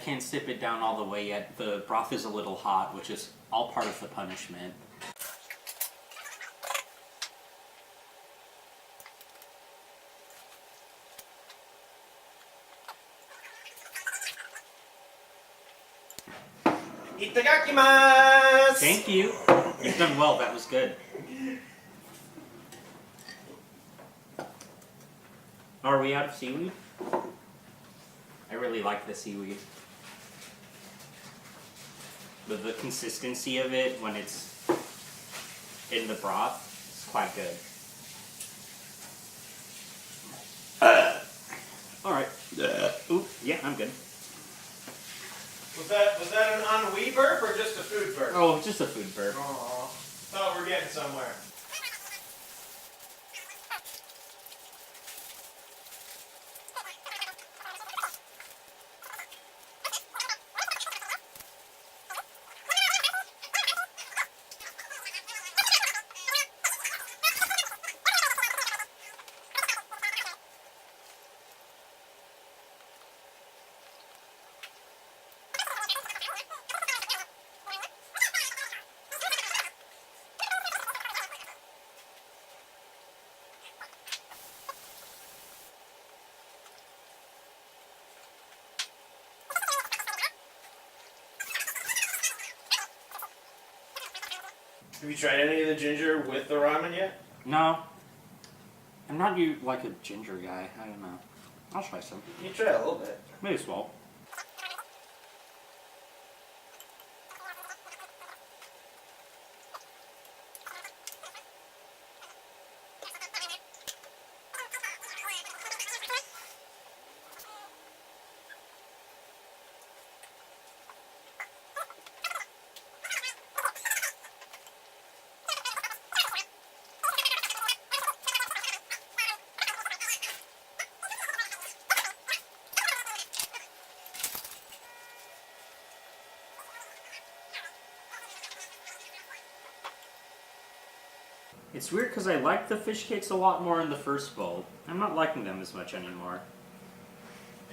can't sip it down all the way yet. The broth is a little hot, which is all part of the punishment. Itadakimasu! Thank you. You've done well. That was good. Are we out of seaweed? I really like the seaweed. The consistency of it when it's in the broth is quite good. Alright. Ooh, yeah, I'm good. Was that an ennui burp or just a food burp? Oh, just a food burp. Aww. Thought we're getting somewhere. Have you tried any of the ginger with the ramen yet? No. I'm not like a ginger guy. I don't know. I'll try some. You try a little bit. May as well. It's weird because I liked the fish cakes a lot more in the first bowl. I'm not liking them as much anymore.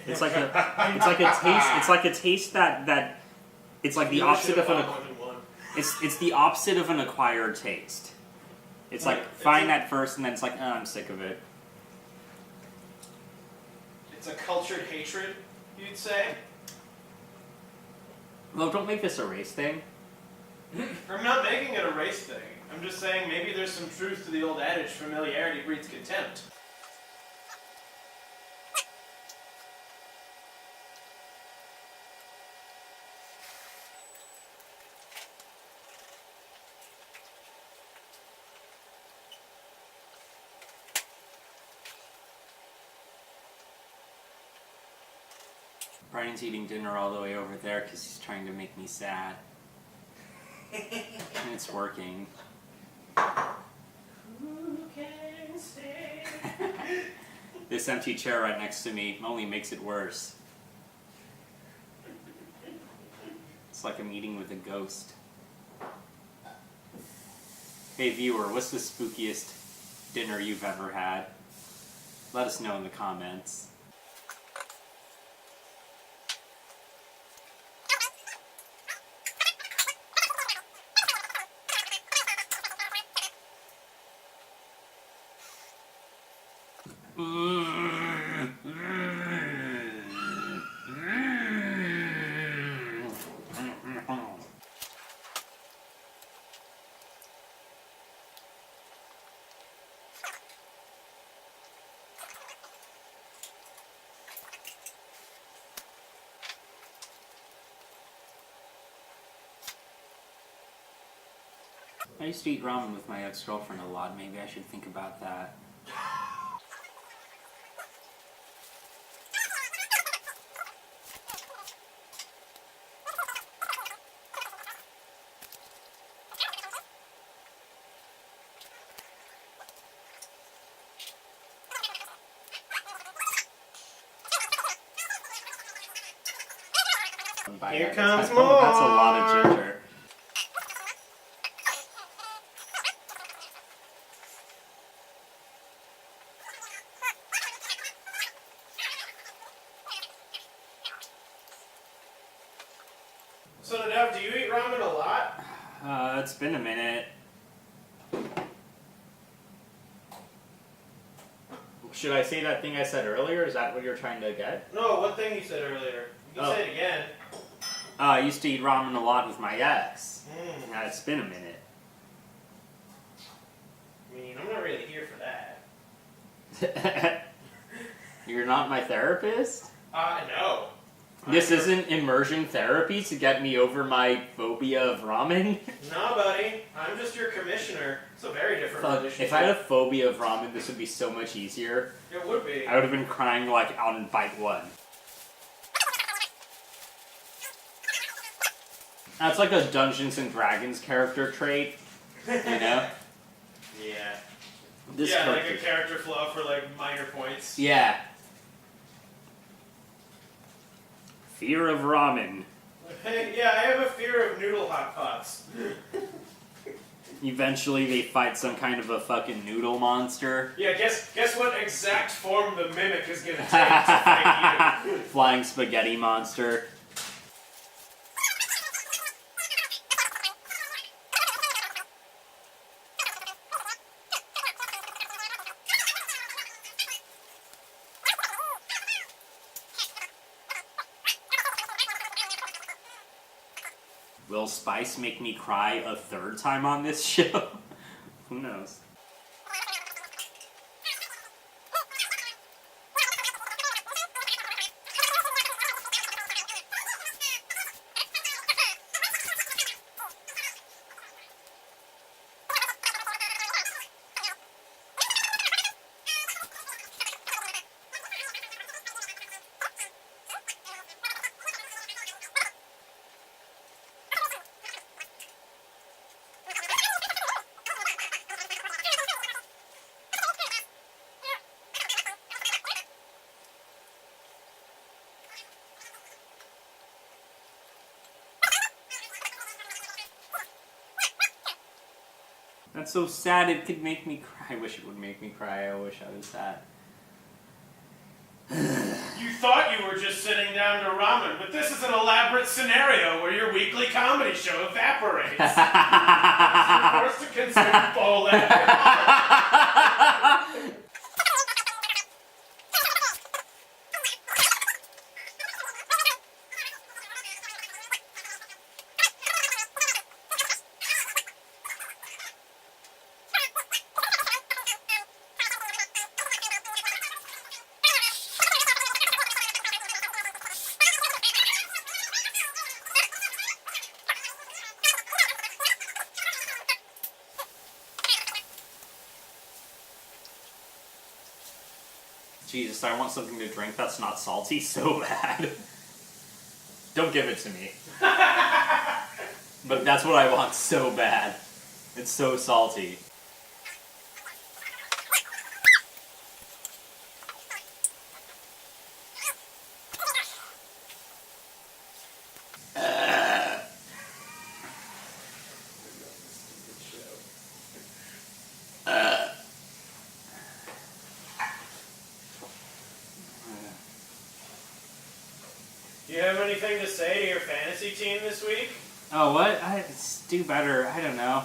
It's like a taste that it's like the opposite of an it's the opposite of an acquired taste. It's like fine at first and then it's like, oh, I'm sick of it. It's a cultured hatred, you'd say? Well, don't make this a race thing. I'm not making it a race thing. I'm just saying maybe there's some truth to the old adage, familiarity breeds contempt. Brian's eating dinner all the way over there because he's trying to make me sad. And it's working. Who can say? This empty chair right next to me only makes it worse. It's like I'm eating with a ghost. Hey viewer, what's the spookiest dinner you've ever had? Let us know in the comments. I used to eat ramen with my ex-girlfriend a lot. Maybe I should think about that. Here comes Oh, more! that's a lot of ginger. It's been a minute. Should I say that thing I said earlier? Is that what you're trying to get? No, what thing you said earlier? You can say it again. I used to eat ramen a lot with my ex. Mm. It's been a minute. I mean, I'm not really here for that. You're not my therapist? No. This isn't immersion therapy to get me over my phobia of ramen? No, buddy. I'm just your commissioner. It's a very different relationship. If I had a phobia of ramen, this would be so much easier. It would be. I would have been crying like on bite one. That's like a Dungeons and Dragons character trait, you know? Yeah. This like character. a character flaw for like minor points. Yeah. Fear of ramen. Yeah, I have a fear of noodle hot pots. Eventually they fight some kind of a fucking noodle monster. Yeah, guess what exact form the mimic is gonna take to fight you. Flying spaghetti monster. Will Spice make me cry a third time on this show? Who knows? That's so sad, it could make me cry. I wish it would make me cry. I wish I was sad. You thought you were just sitting down to ramen, but this is an elaborate scenario where your weekly comedy show evaporates. You're forced to consume bowl Jesus, I want something to drink that's not salty so bad. Don't give it to me. But that's what I want so bad. It's so salty. Do you have anything to say to your fantasy team this week? Oh, what? Do better. I don't know.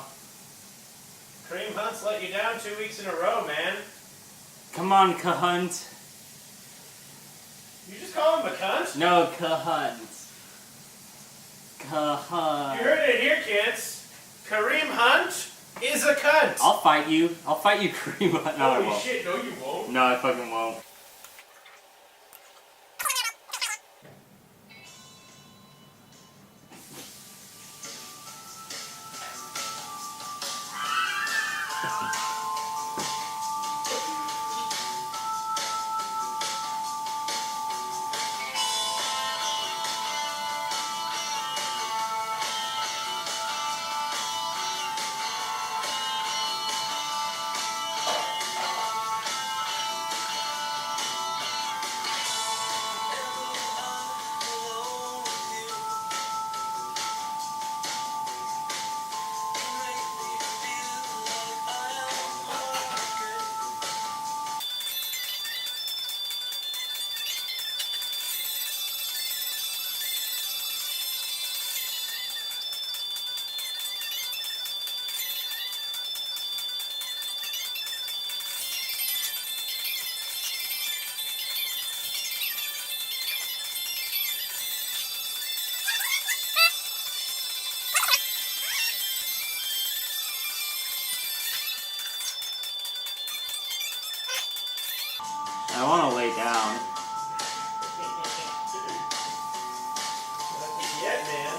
Kareem Hunt's let you down 2 weeks in a row, man. Come on, Cahunt. You just call him a cunt? No, Cahunt. Cahunt. You heard it here, kids. Kareem Hunt is a cunt. I'll fight you. I'll fight you, Kareem Hunt. No, I Holy won't. shit, no you won't. No, I fucking won't. I want to lay down. Yeah, man.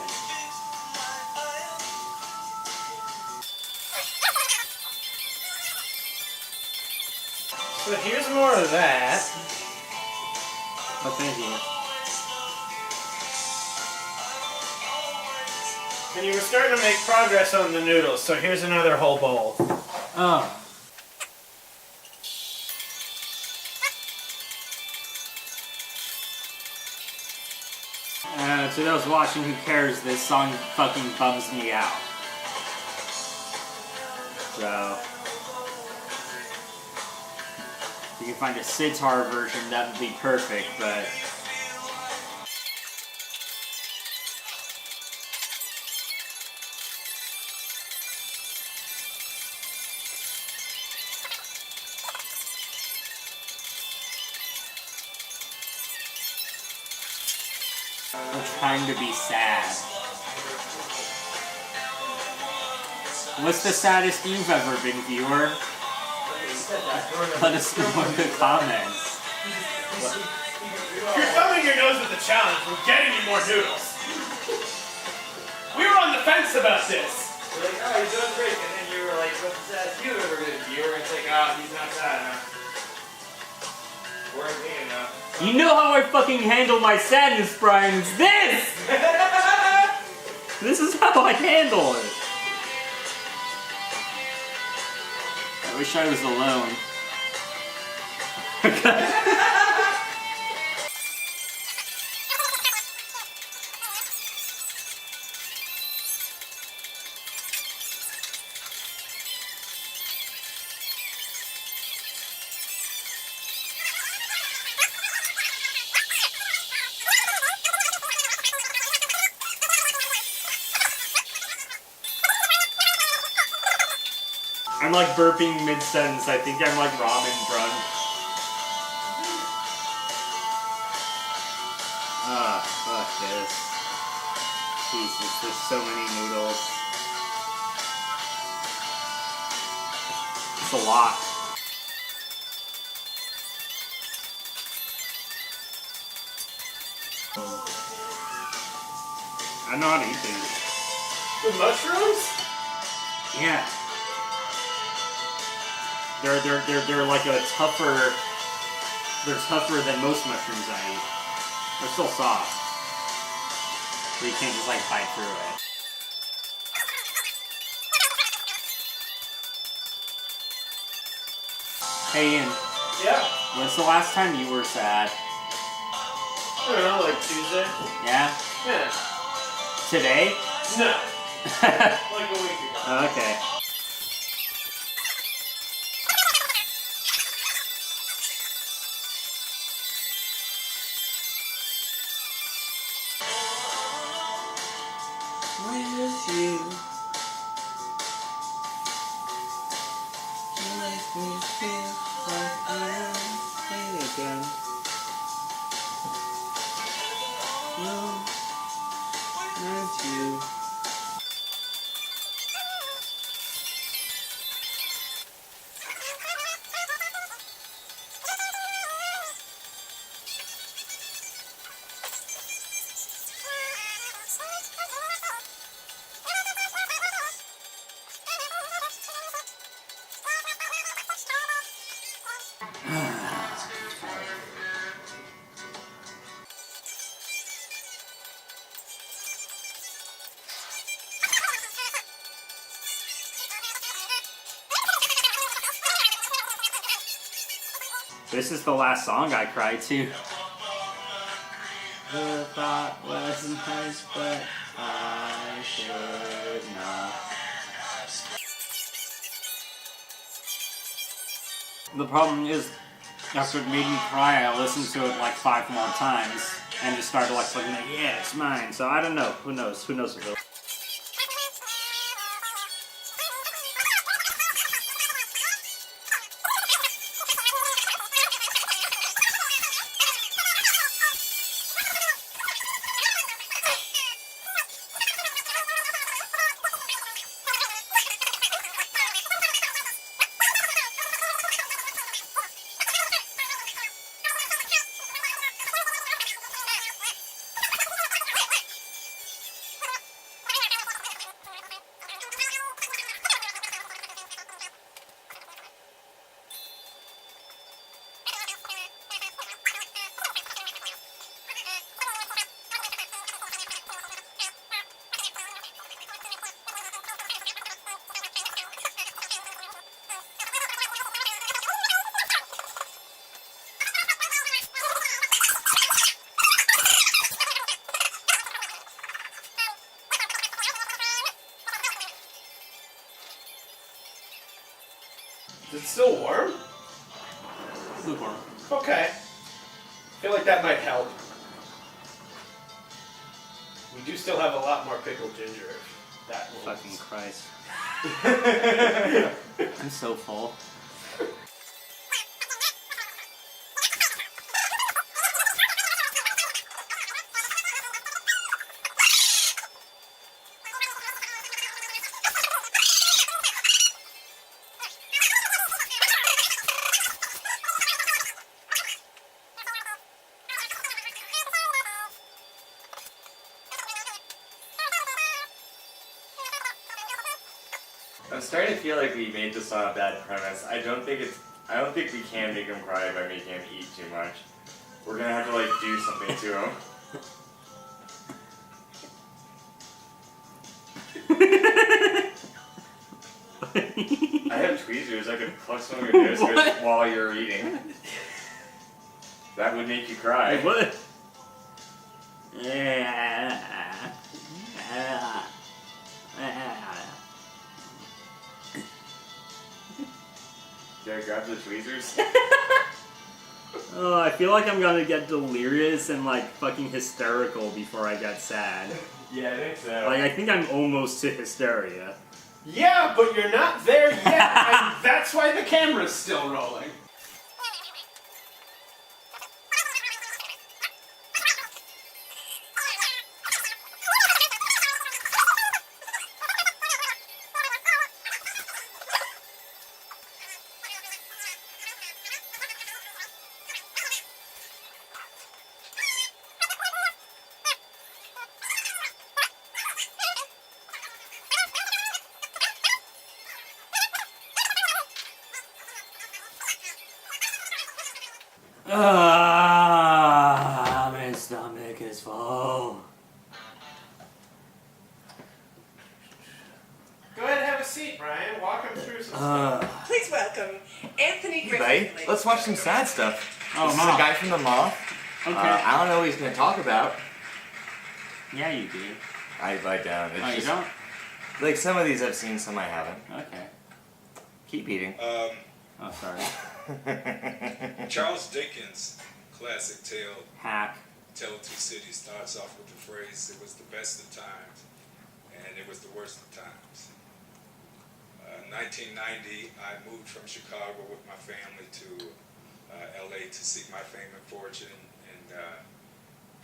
So here's more of that. What's in here? And you were starting to make progress on the noodles, so here's another whole bowl. Oh. To those watching who cares, this song fucking bums me out. So, if you can find a sitar version, that would be perfect, but... I'm trying to be sad. What's the saddest you've ever been, viewer? Let us know in the comments. You're thumbing your nose at the challenge. We'll get any more noodles. We were on the fence about this. We're like, oh, he's doing great. And then you were like, what's the saddest you've ever been, viewer? And it's like, oh, he's not sad enough. We're me enough. You know how I fucking handle my sadness, Brian. It's this! This is how I handle it. I wish I was alone. I'm like burping mid-sentence. I think I'm like ramen drunk. Ah, fuck this. Jesus, there's so many noodles. It's a lot. I know how to eat these. The mushrooms? Yeah. They're like a tougher. They're tougher than most mushrooms I eat. They're still soft, but you can't just like bite through it. Hey Ian, Yeah. when's the last time you were sad? I don't know, like Tuesday? Yeah. Yeah. Today? No. Like a week ago. Okay. With you, you make me feel like I am free again. No, not you. This is the last song I cried to. The thought was nice, but I should not. The problem is, after it made me cry, I listened to it like 5 more times and just started like looking like, yeah, it's mine. So I don't know. Who knows? Who knows? Is it still warm? Lukewarm. Okay. I feel like that might help. We do still have a lot more pickled ginger. If that will. Fucking Christ. I'm so full. I'm starting to feel like we made this on a bad premise. I don't think we can make him cry by making him eat too much. We're gonna have to like do something to him. I have tweezers. I could pluck some of your nose hairs while you're eating. That would make you cry. It would. Did I grab the tweezers? Oh, I feel like I'm gonna get delirious and like fucking hysterical before I get sad. Yeah, I think so. Like I think I'm almost to hysteria. Yeah, but you're not there yet, and that's why the camera's still rolling. My stomach is full. Go ahead and have a seat, Brian. Walk him through some stuff. Please welcome Anthony Hey, buddy, Griffin. let's watch some sad stuff. Oh, This is Mom. the guy from the Moth. Okay. I don't know what he's going to talk about. Yeah, you do. I don't. It's Oh, you just, don't? Like, some of these I've seen, some I haven't. Okay. Keep eating. Oh, sorry. Charles Dickens' classic tale, Hack. Tale of Two Cities, starts off with the phrase, "It was the best of times, and it was the worst of times." 1990, I moved from Chicago with my family to LA to seek my fame and fortune, and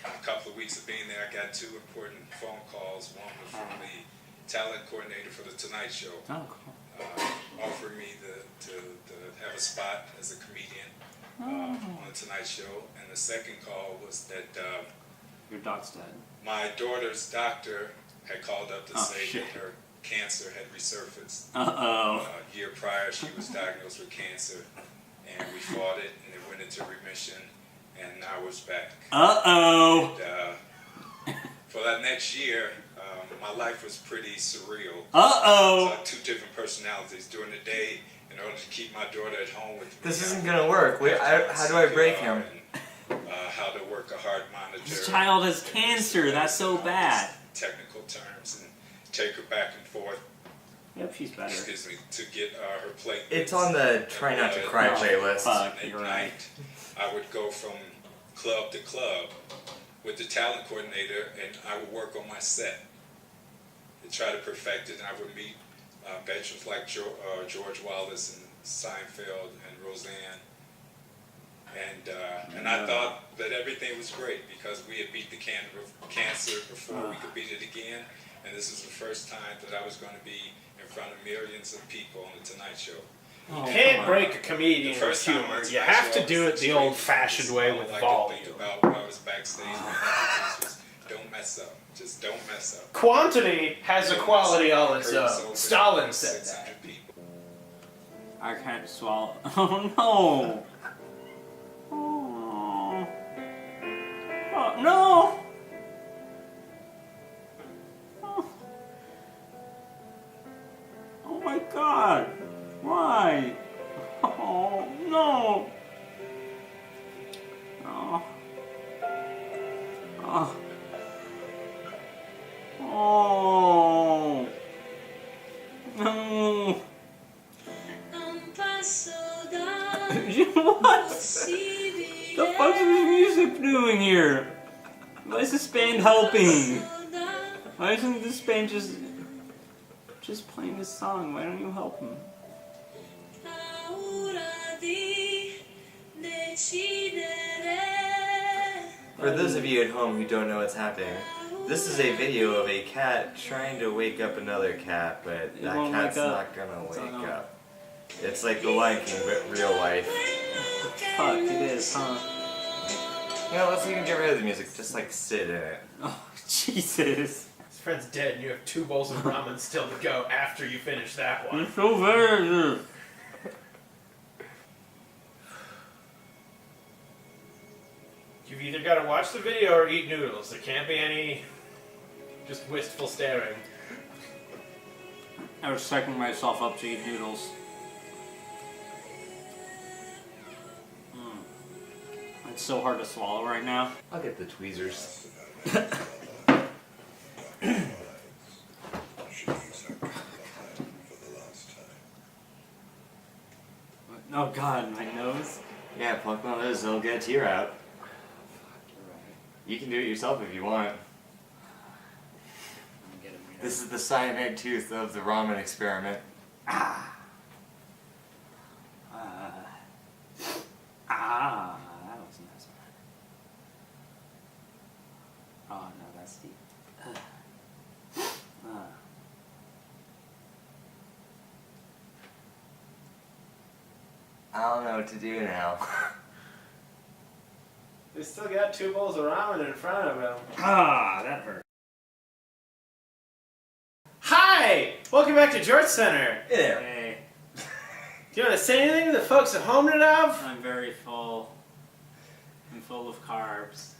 a couple of weeks of being there, I got two important phone calls. One was from the talent coordinator for The Tonight Show, Oh, cool. offering me to have a spot as a comedian on The Tonight Show. And the second call was that Your dog's dead. my daughter's doctor had called up to Oh, say shit. that her cancer had resurfaced. Uh-oh. A year prior, she was diagnosed with cancer, and we fought it, and it went into remission, and now it's back. Uh-oh. And, for that next year, my life was pretty surreal. Uh-oh. So two different personalities during the day in order to keep my daughter at home with me. This isn't going to work. Wait, how do I break him? And, how to work a heart monitor. This child has cancer. That's so bad. Technical terms, and take her back and forth. Yep, she's better. Excuse me, to get her plate. It's on the Try Not to Cry playlist. Fuck, And you're at right. night, I would go from club to club with the talent coordinator, and I would work on my set to try to perfect it. And I would meet veterans like George Wallace and Seinfeld and Roseanne. And I thought that everything was great because we had beat the cancer before we could beat it again. And this is the first time that I was going to be in front of millions of people on The Tonight Show. Oh, Can't come on. break a comedian The with first time humor. I was You on have to show, do I it was the straight old-fashioned way all with I could volume. think about when I was backstage with was don't mess up. Just don't mess up. Quantity has a quality all its Curtains own. open, Stalin said that. 600 people. I can't swallow. Oh, no. Oh, oh no. Oh. Oh my God. Why? Oh, no. Oh. Oh. Oh. No. Non passa What? The fuck's this music doing here? Why is this band helping? Why isn't this band just playing this song? Why don't you help them? For those of you at home who don't know what's happening, this is a video of a cat trying to wake up another cat, but It that won't cat's wake up. not gonna It's wake not. up. It's like the Lion King, but real life. Fuck, it is, huh? You know, let's even get rid of the music, just like sit in it. Oh, Jesus. His friend's dead, and you have 2 bowls of ramen still to go after you finish that one. You're so very good. You've either got to watch the video or eat noodles. There can't be any just wistful staring. I was psyching myself up to eat noodles. It's so hard to swallow right now. I'll get the tweezers. Oh god, my nose. Yeah, pluck one of those, it'll get a tear out. You can do it yourself if you want. This is the cyanide tooth of the ramen experiment. That was nice. Oh no, that's deep. I don't know what to do now. They still got 2 bowls of ramen in front of him. That hurt. Hi! Welcome back to JortzCenter. Hey there. Hey, Do you want to say anything to the folks at home, Nadav? I'm very full. I'm full of carbs.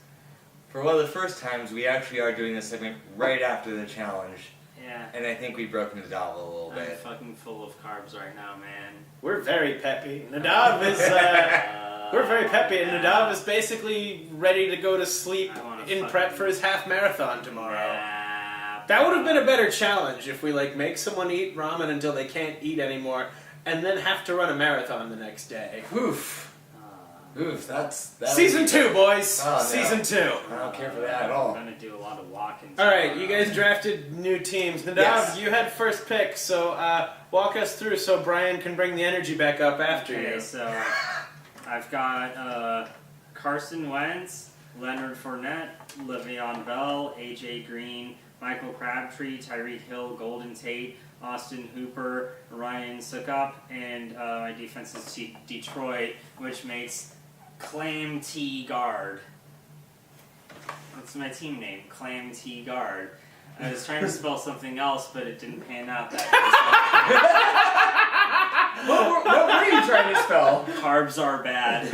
For one of the first times, we actually are doing this segment right after the challenge. Yeah. And I think we've broken it down a little I'm bit. fucking full of carbs right now, man. We're very peppy. Nadav is, we're very peppy, and Nadav is basically ready to go to sleep I wanna in fucking- prep for his half marathon tomorrow. Nah, That would have been a better challenge if we, like, make someone eat ramen until they can't eat anymore, and then have to run a marathon the next day. Oof. Oof, that's... Season 2, boys! Oh, no. Season 2. I don't care for that at I'm all. gonna do a lot of walking. Alright, you guys drafted new teams. Nadav, Yes. you had first pick, so walk us through so Brian can bring the energy back up after Okay, you. so I've got Carson Wentz, Leonard Fournette, Le'Veon Bell, AJ Green, Michael Crabtree, Tyreek Hill, Golden Tate, Austin Hooper, Ryan Suckup, and my defense is Detroit, which makes Clam T Guard. That's my team name, Clam T Guard. I was trying to spell something else, but it didn't pan out that What were you trying to spell? Carbs are bad.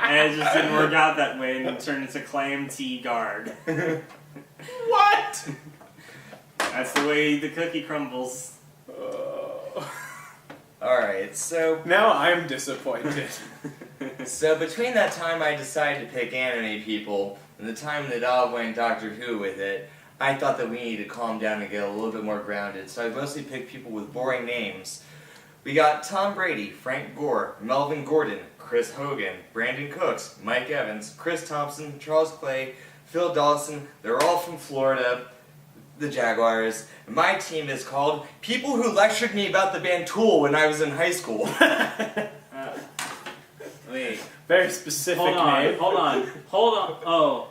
And it just didn't work out that way, and it turned into Clam T Guard. What? That's the way the cookie crumbles. Alright, so Now I'm disappointed. between that time I decided to pick anime people, and the time Nadav went Doctor Who with it, I thought that we needed to calm down and get a little bit more grounded, so I mostly picked people with boring names. We got Tom Brady, Frank Gore, Melvin Gordon, Chris Hogan, Brandon Cooks, Mike Evans, Chris Thompson, Charles Clay, Phil Dawson. They're all from Florida, the Jaguars. My team is called People Who Lectured Me About the Band Tool when I was in high school. Wait, Very specific hold on, name. hold on. Oh.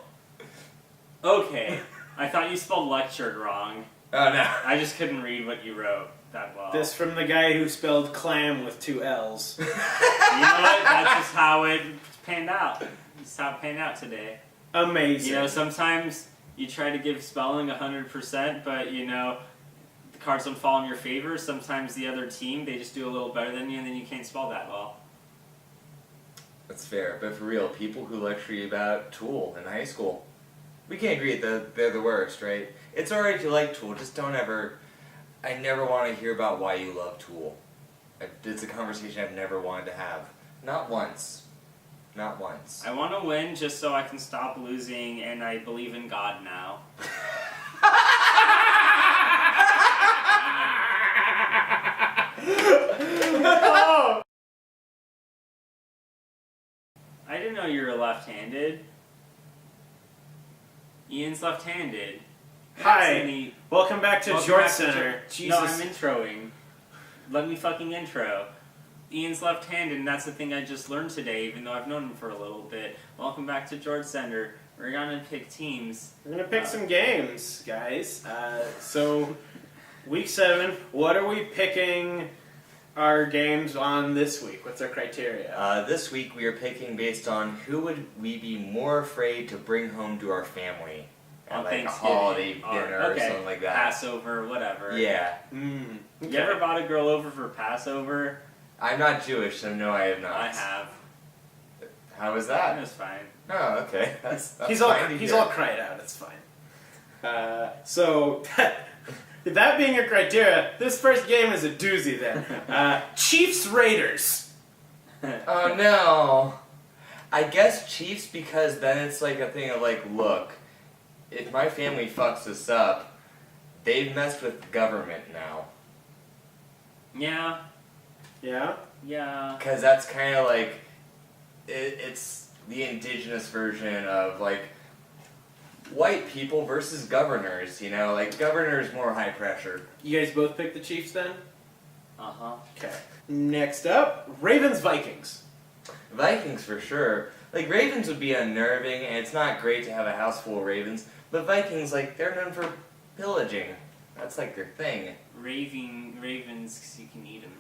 Okay. I thought you spelled lectured wrong. Oh no. I just couldn't read what you wrote that well. This from the guy who spelled clam with 2 L's. You know what? That's just how it panned out. It's how it panned out today. Amazing. You know, sometimes you try to give spelling 100%, but you know, the cards don't fall in your favor. Sometimes the other team, they just do a little better than you, and then you can't spell that well. That's fair, but for real, people who lecture you about Tool in high school, we can't agree that they're the worst, right? It's alright if you like Tool, just don't ever... I never want to hear about why you love Tool. It's a conversation I've never wanted to have. Not once. Not once. I want to win just so I can stop losing, and I believe in God now. left-handed. Hi. Anthony, Welcome back to welcome back to JortzCenter. Jesus. No, I'm introing. Let me fucking intro. Ian's left-handed, and that's the thing I just learned today, even though I've known him for a little bit. Welcome back to JortzCenter. We're gonna pick teams. We're gonna pick some games, guys. So, week 7. What are we picking our games on this week? What's our criteria? This week we are picking based on who would we be more afraid to bring home to our family at On like a Thanksgiving. holiday dinner or something like that. Passover, whatever. Yeah. You ever brought a girl over for Passover? I'm not Jewish, so no, I have not. I have. How was It that? was fine. Oh, okay. That's He's fine to hear. all cried out. It's fine. So that being a criteria, this first game is a doozy. Then Chiefs Raiders. Oh no. I guess Chiefs because then it's like a thing of like, look, if my family fucks this up, they've messed with the government now. Yeah. Yeah. Yeah. Because that's kind of like, it's the indigenous version of like white people versus governors, you know? Like, governors more high pressure. You guys both pick the Chiefs then? Uh-huh. Okay. Next up, Ravens Vikings. Vikings for sure. Like, Ravens would be unnerving, and it's not great to have a house full of Ravens, but Vikings, like, they're known for pillaging. That's like their thing. Ravens, 'cause you can eat them.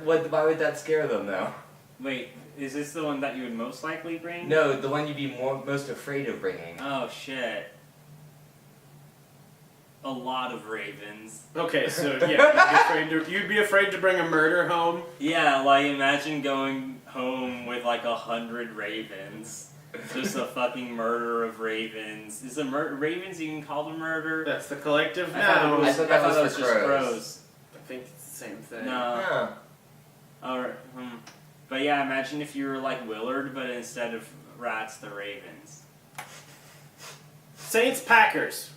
Why would that scare them, though? Wait, is this the one that you would most likely bring? No, the one you'd be most afraid of bringing. Oh, shit. A lot of ravens. Okay, so yeah, you'd be afraid to bring a murder home. Yeah, like, imagine going home with, like, 100 ravens. Just a fucking murder of ravens. Is ravens even called a murder? That's the collective I thought noun. it was, I thought that was just for crows. crows. I think it's the same thing. No. Huh. Or, But yeah, imagine if you were like Willard, but instead of rats, the ravens. Saints Packers.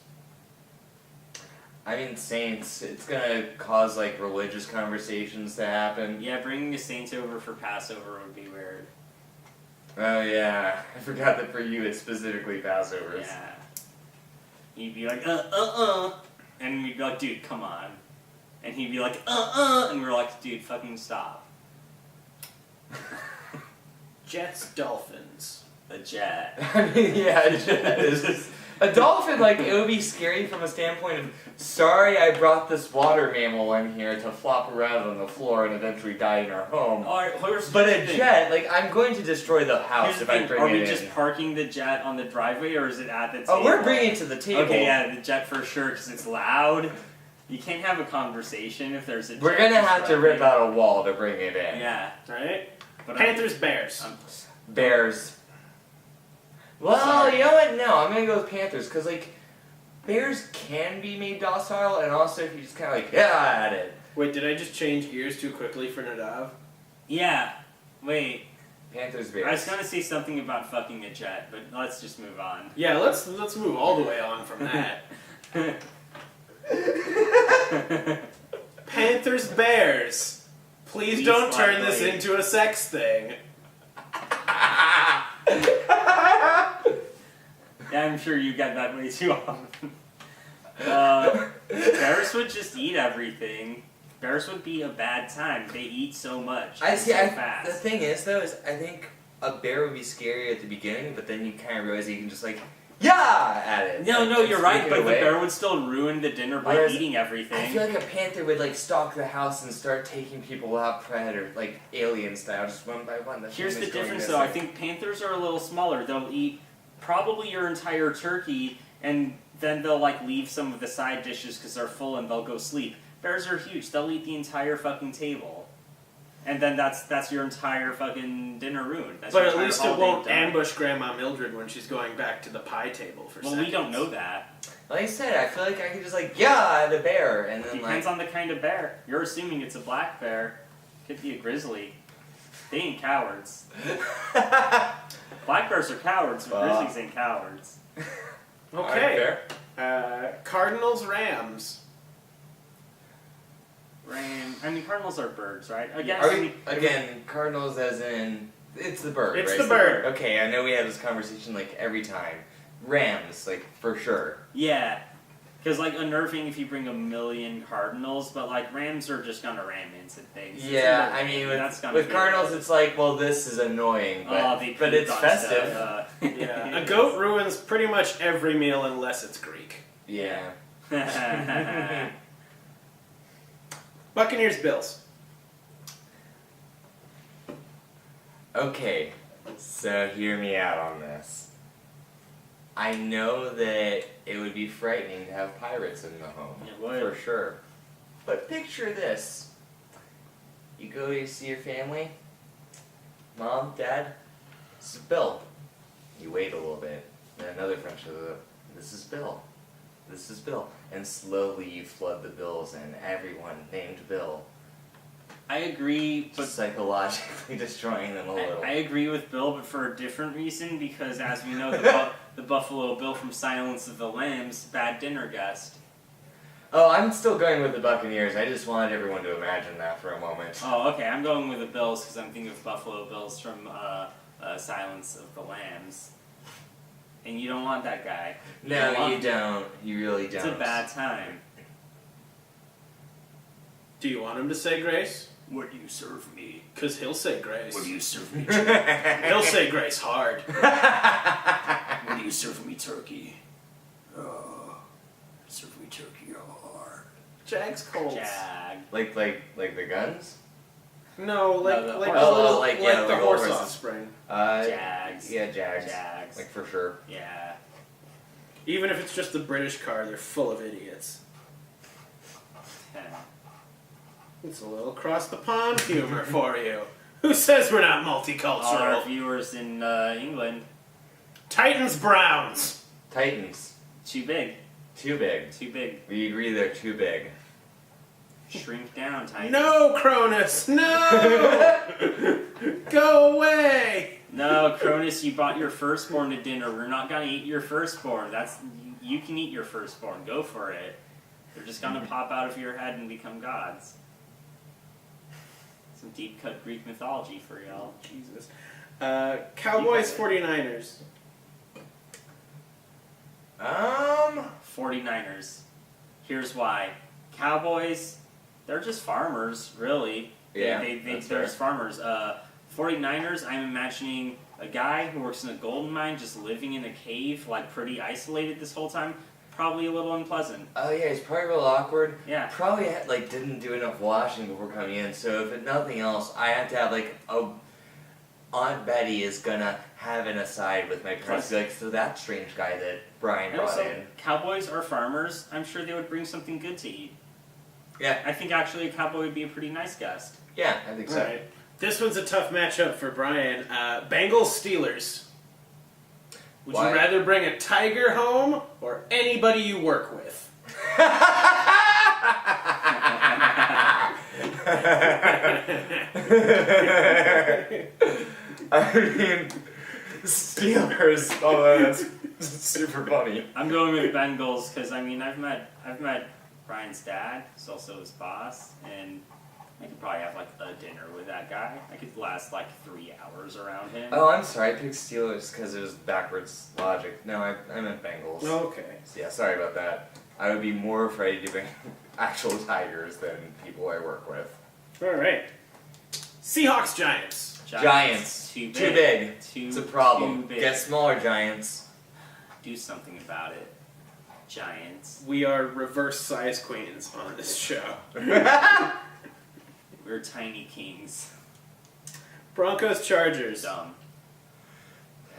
I mean, Saints, it's gonna cause, like, religious conversations to happen. Yeah, bringing the Saints over for Passover would be weird. Oh, yeah. I forgot that for you it's specifically Passovers. Yeah. You'd be like, and we'd be like, dude, come on. And he'd be like, and we're like, dude, fucking stop. Jets Dolphins. A jet. I mean, yeah, it's just, a dolphin, like, it would be scary from a standpoint of, sorry I brought this water mammal in here to flop around on the floor and eventually die in our home. But a jet, like, I'm going to destroy the house if I bring Are it we in. just parking the jet on the driveway, or is it at the table? Oh, we're bringing it to the table. Okay, yeah, the jet for sure, because it's loud. You can't have a conversation if there's a jet. We're gonna just have to driving. rip out a wall to bring it in. Yeah. Right? But Panthers Bears. Bears. Well, Sorry. you know what? No, I'm gonna go with Panthers, because, like, bears can be made docile, and also if you just kind of like, yeah, at it. Wait, did I just change gears too quickly for Nadav? Yeah. Wait. Panthers, Bears. I was gonna say something about fucking a jet, but let's just move on. Yeah, let's move all the way on from that. Panthers Bears. Please Please don't turn this lightly. into a sex thing. Yeah, I'm sure you get that way too often. Bears would just eat everything. Bears would be a bad time. They eat so much. I see. So fast. The thing is, though, is I think a bear would be scary at the beginning, but then you kind of realize you can just like, yeah, at it. No, Like, no, and you're sneak right, it but away. the bear would still ruin the dinner by Whereas eating everything. I feel like a panther would like stalk the house and start taking people out, predator, like alien style, just one by one. Here's the difference, though. I think panthers are a little smaller. They'll eat probably your entire turkey, and then they'll like leave some of the side dishes because they're full, and they'll go sleep. Bears are huge. They'll eat the entire fucking table, and then that's your entire fucking dinner ruined. That's But your at entire least it holiday won't done. ambush Grandma Mildred when she's going back to the pie table for Well, seconds. we don't know that. Like I said, I feel like I could just like, yeah, at a bear, and then Depends like, on the kind of bear. You're assuming it's a black bear. Could be a grizzly. They ain't cowards. Black bears are cowards, but grizzlies ain't cowards. Okay. Cardinals Rams. Cardinals are birds, right? I guess. are we again Cardinals as in it's the bird? It's right? the bird. Okay, I know we have this conversation like every time. Rams, like, for sure. Yeah. Because, like, unnerving if you bring 1,000,000 Cardinals, but, like, Rams are just gonna ram into things. Yeah, I mean, with Cardinals, it's like, well, this is annoying, but, but it's festive. Yeah. A goat ruins pretty much every meal unless it's Greek. Yeah. Buccaneers, Bills. Okay, so hear me out on this. I know that it would be frightening to have pirates in the home, It would. for sure. But picture this. You go to see your family. Mom, Dad, this is Bill. You wait a little bit. Then another friend shows up. This is Bill. This is Bill. And slowly you flood the Bills and everyone named Bill. I agree, but Psychologically destroying them a little. I agree with Bill, but for a different reason, because as we know, the Buffalo Bill from Silence of the Lambs, bad dinner guest. Oh, I'm still going with the Buccaneers. I just wanted everyone to imagine that for a moment. Oh, okay, I'm going with the Bills because I'm thinking of Buffalo Bills from Silence of the Lambs. And you don't want that guy. No, you don't. You really don't. It's a bad time. Do you want him to say grace? What do you serve me? Because he'll say grace. What do you serve me? He'll say grace hard. What do you serve me, turkey? Serve me turkey hard. Jags Colts. Jag. Like the guns? No, like No, the like, horse. the little, like, like yeah, the like horse horses. offspring. Jags. Yeah, Jags. Jags. Like for sure. Yeah. Even if it's just the British car, they're full of idiots. It's a little across the pond humor for you. Who says we're not Our multicultural? viewers in England, Titans Browns. Titans. too big. Too big. Too big. We agree they're too big. Shrink down, Titans. No, Cronus. No. Go away. No, Cronus, you brought your firstborn to dinner. We're not gonna eat your firstborn. You can eat your firstborn. Go for it. They're just gonna pop out of your head and become gods. Some deep cut Greek mythology for y'all. Jesus. Cowboys 49ers. 49ers. Here's why. Cowboys, they're just farmers, really. Yeah, they're that's just farmers. 49ers, I'm imagining a guy who works in a gold mine just living in a cave, like pretty isolated this whole time. Probably a little unpleasant. Oh yeah, he's probably real awkward. Yeah. Probably didn't do enough washing before coming in. So if nothing else, I have to have Aunt Betty is gonna have an aside with my parents. Be like, so that strange guy that Brian And brought also, in. Cowboys are farmers. I'm sure they would bring something good to eat. Yeah. I think actually a cowboy would be a pretty nice guest. Yeah, I think so. All right. This one's a tough matchup for Brian. Bengals Steelers. Would Why? you rather bring a tiger home or anybody you work with? I mean, Steelers. Oh, that's super funny. I'm going with Bengals because I mean I've met Brian's dad, who's also his boss, and I could probably have like a dinner with that guy. I could last like 3 hours around him. Oh, I'm sorry. I picked Steelers because it was backwards logic. No, I meant Bengals. Okay. Yeah, sorry about that. I would be more afraid to bring actual tigers than people I work with. All right. Seahawks Giants. Giants. Too Too big. It's a problem. Too big. Get smaller Giants. Do something about it. Giants. We are reverse size queens on this show. We're tiny kings. Broncos Chargers. Dumb.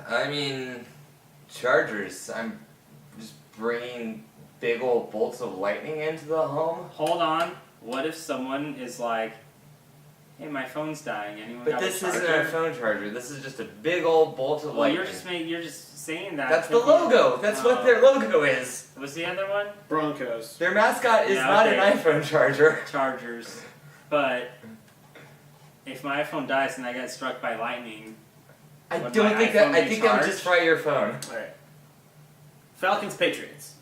I mean, Chargers. I'm just bringing big old bolts of lightning into the home. Hold on. What if someone is like, hey, my phone's dying. Anyone But got this a charger? isn't a phone charger. This is just a big old bolt of Well, lightning. you're just saying that. That's the logo. That's what their logo is. What's the other one? Broncos. Their mascot is Yeah, not okay. an iPhone charger. Chargers. But if my iPhone dies and I get struck by lightning, I Would don't my think that. iPhone I be think that would charged? just fry your phone. All right. Falcons Patriots.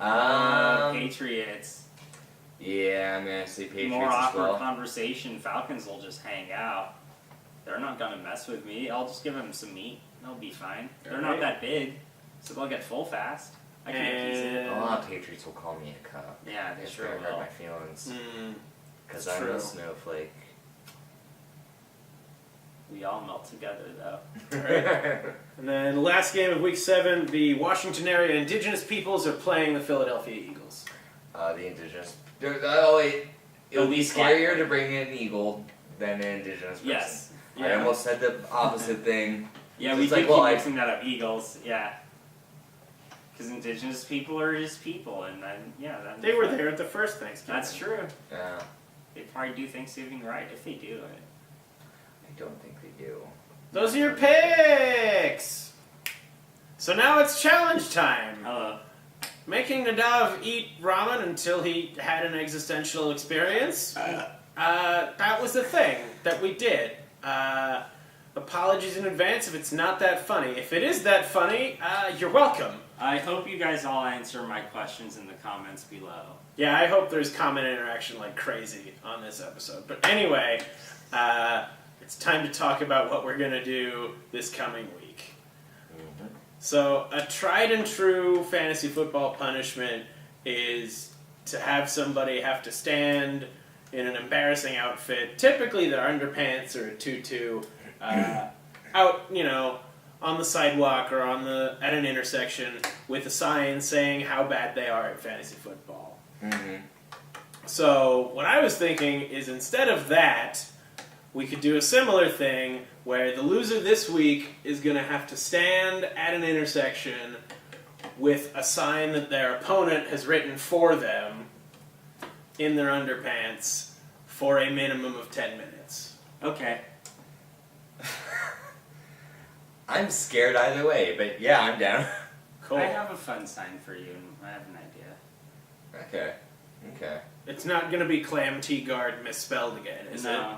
Patriots. Yeah, I'm gonna say Patriots More as awkward well. conversation. Falcons will just hang out. They're not gonna mess with me. I'll just give them some meat. They'll be fine. They're not Alright. that big. So they'll get full fast. I can't use it. A lot of Patriots will call me a cup. Yeah, they It's sure gonna hurt will. my feelings. Because It's I'm true. a snowflake. We all melt together, though. And then the last game of Week 7, the Washington area indigenous peoples are playing the Philadelphia Eagles. The indigenous. Oh wait, it would be Elite scarier black. to bring in an eagle than an indigenous person. Yes. I Yeah. almost said the opposite thing. Yeah, It's we like, keep well, I- mixing that up. Eagles, yeah. Because indigenous people are just people, and then, yeah. that'd be They were fun. there at the first Thanksgiving. That's true. Yeah, They probably do Thanksgiving right if they do it. I don't think they do. Those are your picks! So now it's challenge time. Hello. Making Nadav eat ramen until he had an existential experience. That was the thing that we did. Apologies in advance if it's not that funny. If it is that funny, you're welcome. I hope you guys all answer my questions in the comments below. Yeah, I hope there's comment interaction like crazy on this episode. But anyway, it's time to talk about what we're going to do this coming week. So, a tried and true fantasy football punishment is to have somebody have to stand in an embarrassing outfit, typically their underpants or a tutu, out, on the sidewalk or at an intersection with a sign saying how bad they are at fantasy football. So, what I was thinking is instead of that, we could do a similar thing where the loser this week is going to have to stand at an intersection with a sign that their opponent has written for them in their underpants for a minimum of 10 minutes. Okay. I'm scared either way, but yeah, I'm down. Cool. I have a fun sign for you, and I have an idea. Okay. It's not going to be Clam Tea Guard misspelled again, is it? No.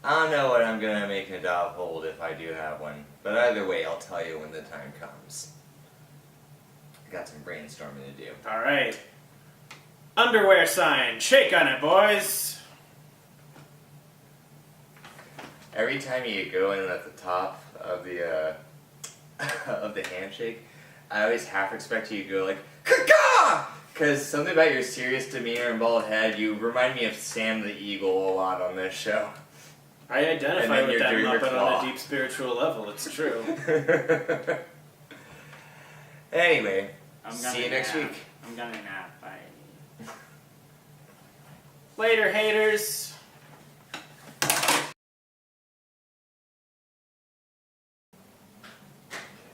I don't know what I'm gonna make Nadav hold if I do have one, but either way, I'll tell you when the time comes. I got some brainstorming to do. All right. Underwear sign. Shake on it, boys. Every time you go in at the top of the of the handshake, I always half expect you to go like "Caw!" Because something about your serious demeanor and bald head, you remind me of Sam the Eagle a lot on this show. I And identify then with you're that doing your Muppet claw. on a deep spiritual level. It's true. Anyway, I'm gonna see you next nap. week. I'm gonna nap. Bye. Later, haters.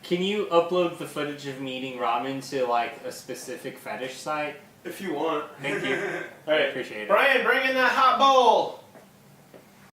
Can you upload the footage of me eating ramen to like a specific fetish site? If you want. Thank you. All I right. appreciate it. Brian, bring in that hot bowl.